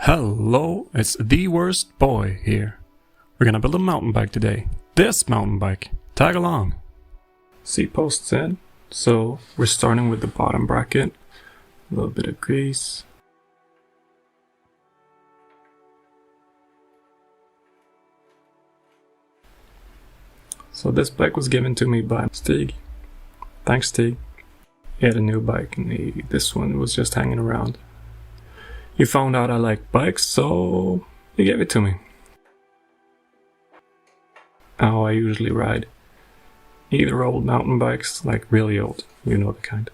Hello, it's the worst boy here. We're gonna build a mountain bike today. This mountain bike. Tag along. Seat posts in. So we're starting with the bottom bracket. A little bit of grease. So this bike was given to me by Stig. Thanks, Stig. He had a new bike and this one was just hanging around. He found out I like bikes, so he gave it to me. How I usually ride. Either old mountain bikes, like really old, you know the kind,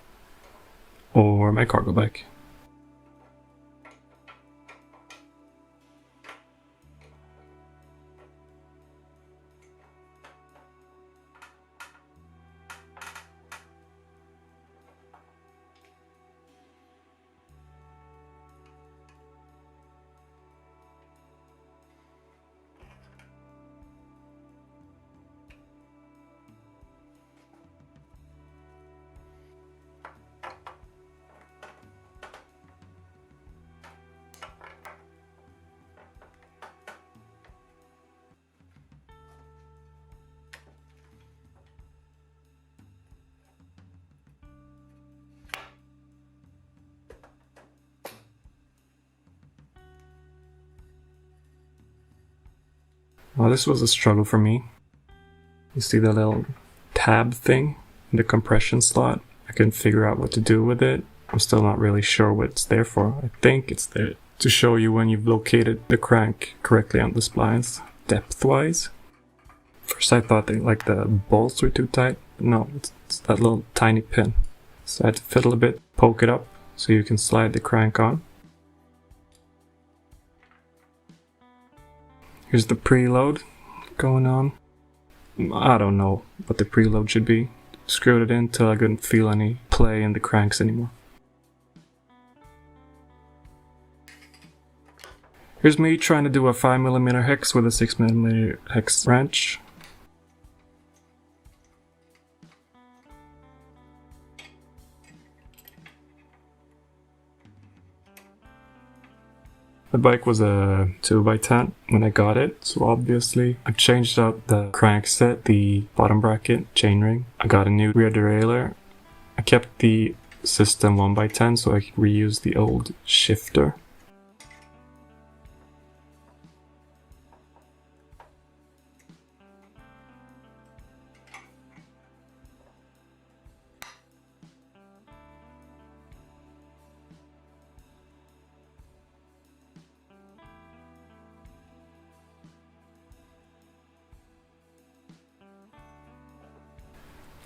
or my cargo bike. Well, this was a struggle for me. You see the little tab thing in the compression slot? I couldn't figure out what to do with it. I'm still not really sure what it's there for. I think it's there to show you when you've located the crank correctly on the splines, depth-wise. First I thought that the bolts were too tight. No, it's that little tiny pin. So I had to fiddle a bit, poke it up, so you can slide the crank on. Here's the preload going on. I don't know what the preload should be. Screwed it in till I couldn't feel any play in the cranks anymore. Here's me trying to do a 5mm hex with a 6mm hex wrench. The bike was a 2x10 when I got it, so obviously I changed out the crank set, the bottom bracket, chainring. I got a new rear derailleur. I kept the system 1x10 so I could reuse the old shifter.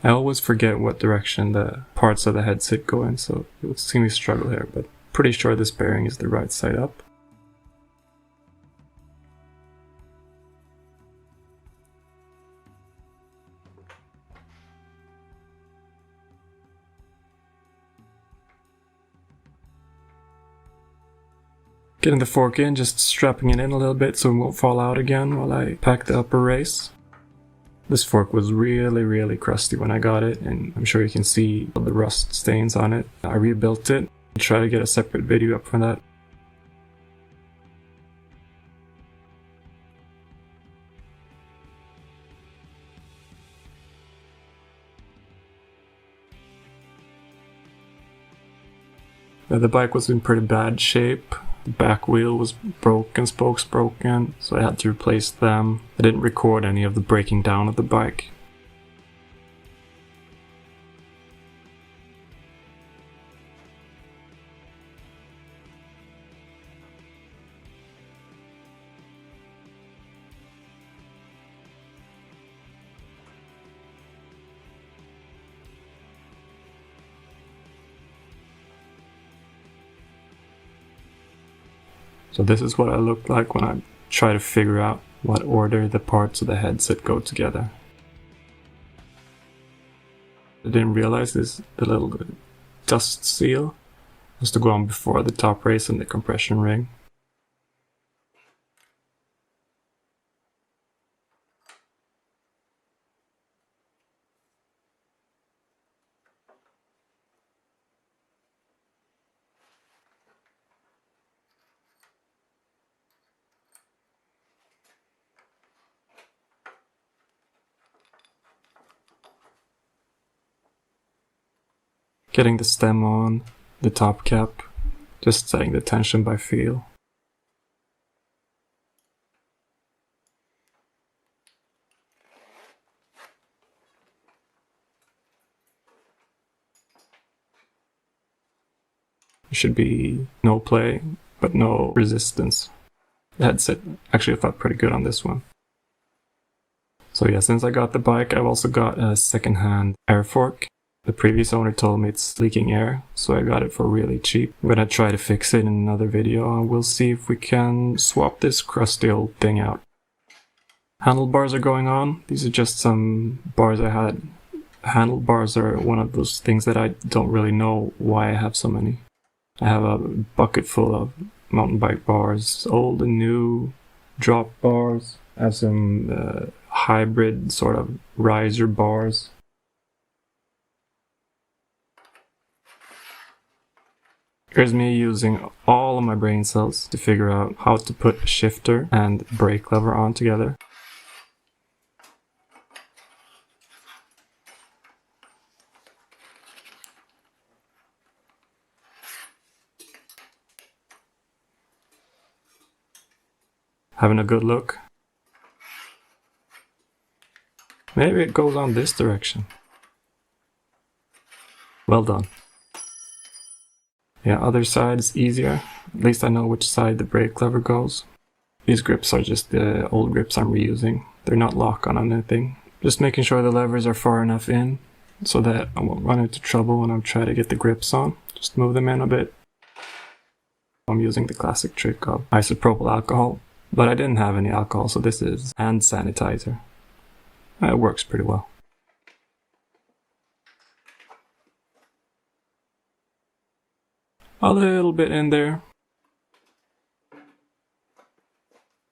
I always forget what direction the parts of the headset go in, so you'll see me struggle here, but pretty sure this bearing is the right side up. Getting the fork in, just strapping it in a little bit so it won't fall out again while I pack the upper race. This fork was really crusty when I got it, and I'm sure you can see the rust stains on it. I rebuilt it. I'll try to get a separate video up for that. The bike was in pretty bad shape. The back wheel was broken, spokes broken, so I had to replace them. I didn't record any of the breaking down of the bike. So this is what I look like when I try to figure out what order the parts of the headset go together. I didn't realize the little dust seal was to go on before the top race and the compression ring. getting the stem on, the top cap, just setting the tension by feel. There should be no play, but no resistance. The headset actually felt pretty good on this one. So yeah, since I got the bike, I've also got a second-hand air fork. The previous owner told me it's leaking air, so I got it for really cheap. I'm gonna try to fix it in another video, and we'll see if we can swap this crusty old thing out. Handlebars are going on. These are just some bars I had. Handlebars are one of those things that I don't really know why I have so many. I have a bucket full of mountain bike bars, old and new, drop bars. I have some hybrid sort of riser bars. Here's me using all of my brain cells to figure out how to put a shifter and brake lever on together. Having a good look. Maybe it goes on this direction. Well done. Yeah, other side is easier. At least I know which side the brake lever goes. These grips are just the old grips I'm reusing. They're not lock on anything. Just making sure the levers are far enough in so that I won't run into trouble when I'm trying to get the grips on. Just move them in a bit. I'm using the classic trick of isopropyl alcohol, but I didn't have any alcohol, so this is hand sanitizer. It works pretty well. A little bit in there.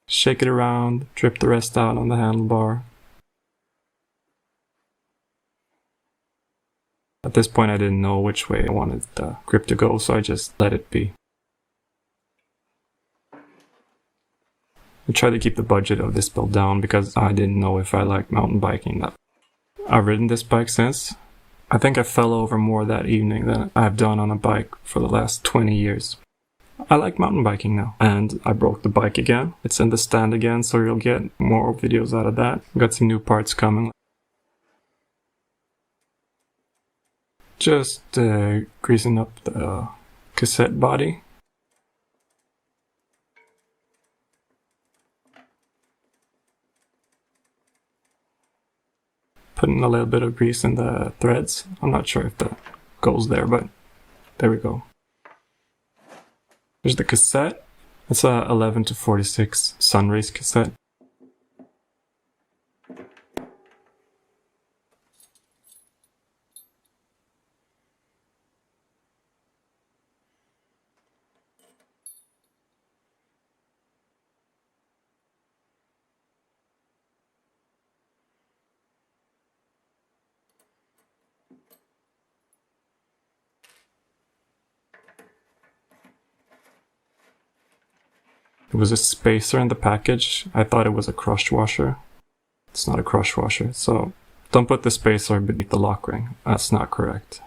Shake it around, drip the rest out on the handlebar. At this point I didn't know which way I wanted the grip to go, so I just let it be. I tried to keep the budget of this build down because I didn't know if I liked mountain biking that. I've ridden this bike since. I think I fell over more that evening than I've done on a bike for the last 20 years. I like mountain biking now. And I broke the bike again. It's in the stand again, so you'll get more videos out of that. Got some new parts coming. Just greasing up the cassette body. Putting a little bit of grease in the threads. I'm not sure if that goes there, but there we go. There's the cassette. It's a 11-46 Sunrace cassette. There was a spacer in the package. I thought it was a crush washer. It's not a crush washer, so don't put the spacer beneath the lock ring. That's not correct.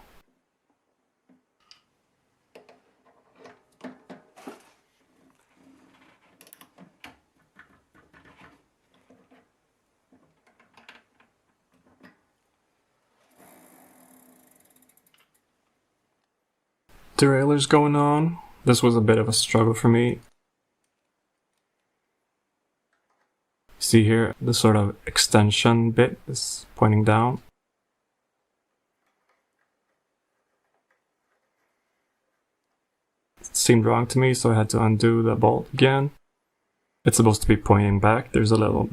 Derailleurs going on. This was a bit of a struggle for me. See here, the sort of extension bit is pointing down. It seemed wrong to me, so I had to undo the bolt again. It's supposed to be pointing back. There's a little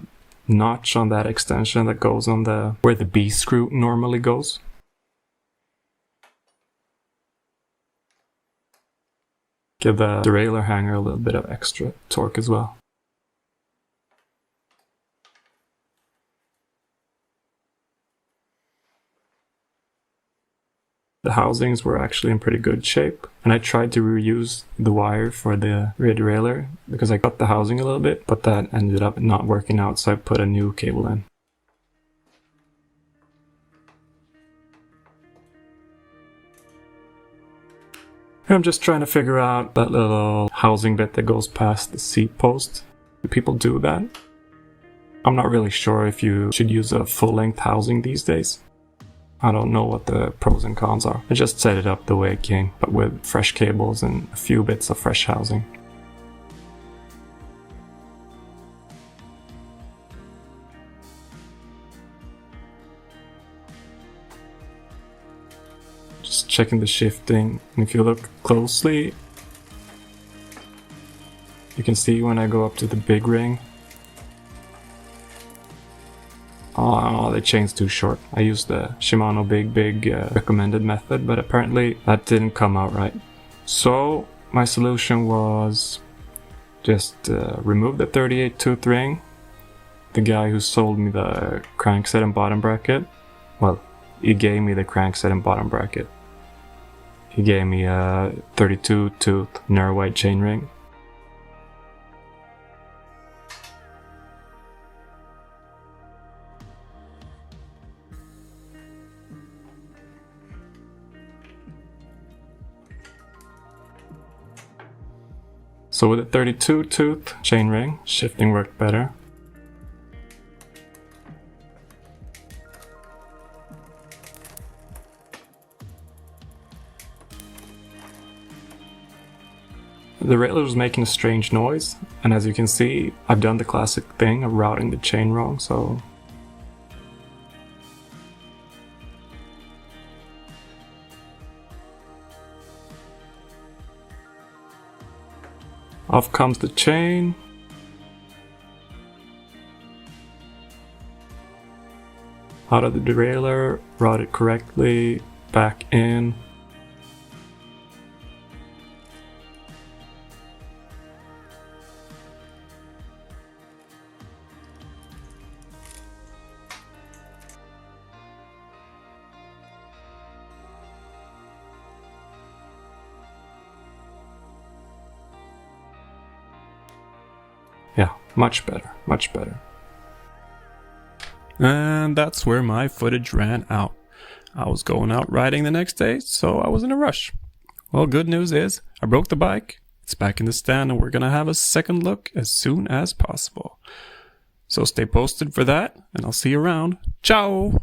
notch on that extension that goes on the where the B screw normally goes. Give the derailleur hanger a little bit of extra torque as well. The housings were actually in pretty good shape, and I tried to reuse the wire for the rear derailleur because I cut the housing a little bit, but that ended up not working out, so I put a new cable in. I'm just trying to figure out that little housing bit that goes past the seat post. Do people do that? I'm not really sure if you should use a full-length housing these days. I don't know what the pros and cons are. I just set it up the way it came, but with fresh cables and a few bits of fresh housing. Just checking the shifting, and if you look closely, you can see when I go up to the big ring. Oh, the chain's too short. I used the Shimano Big recommended method, but apparently that didn't come out right. So my solution was just remove the 38 tooth ring. The guy who sold me the crankset and bottom bracket, well, he gave me the crankset and bottom bracket. He gave me a 32 tooth narrow white chain ring. So with a 32 tooth chain ring, shifting worked better. The rattler was making a strange noise, and as you can see, I've done the classic thing of routing the chain wrong, so... Off comes the chain. Out of the derailleur, route it correctly, back in. Yeah, much better, much better. And that's where my footage ran out. I was going out riding the next day, so I was in a rush. Well, good news is, I broke the bike, it's back in the stand, and we're gonna have a second look as soon as possible. So stay posted for that, and I'll see you around. Ciao!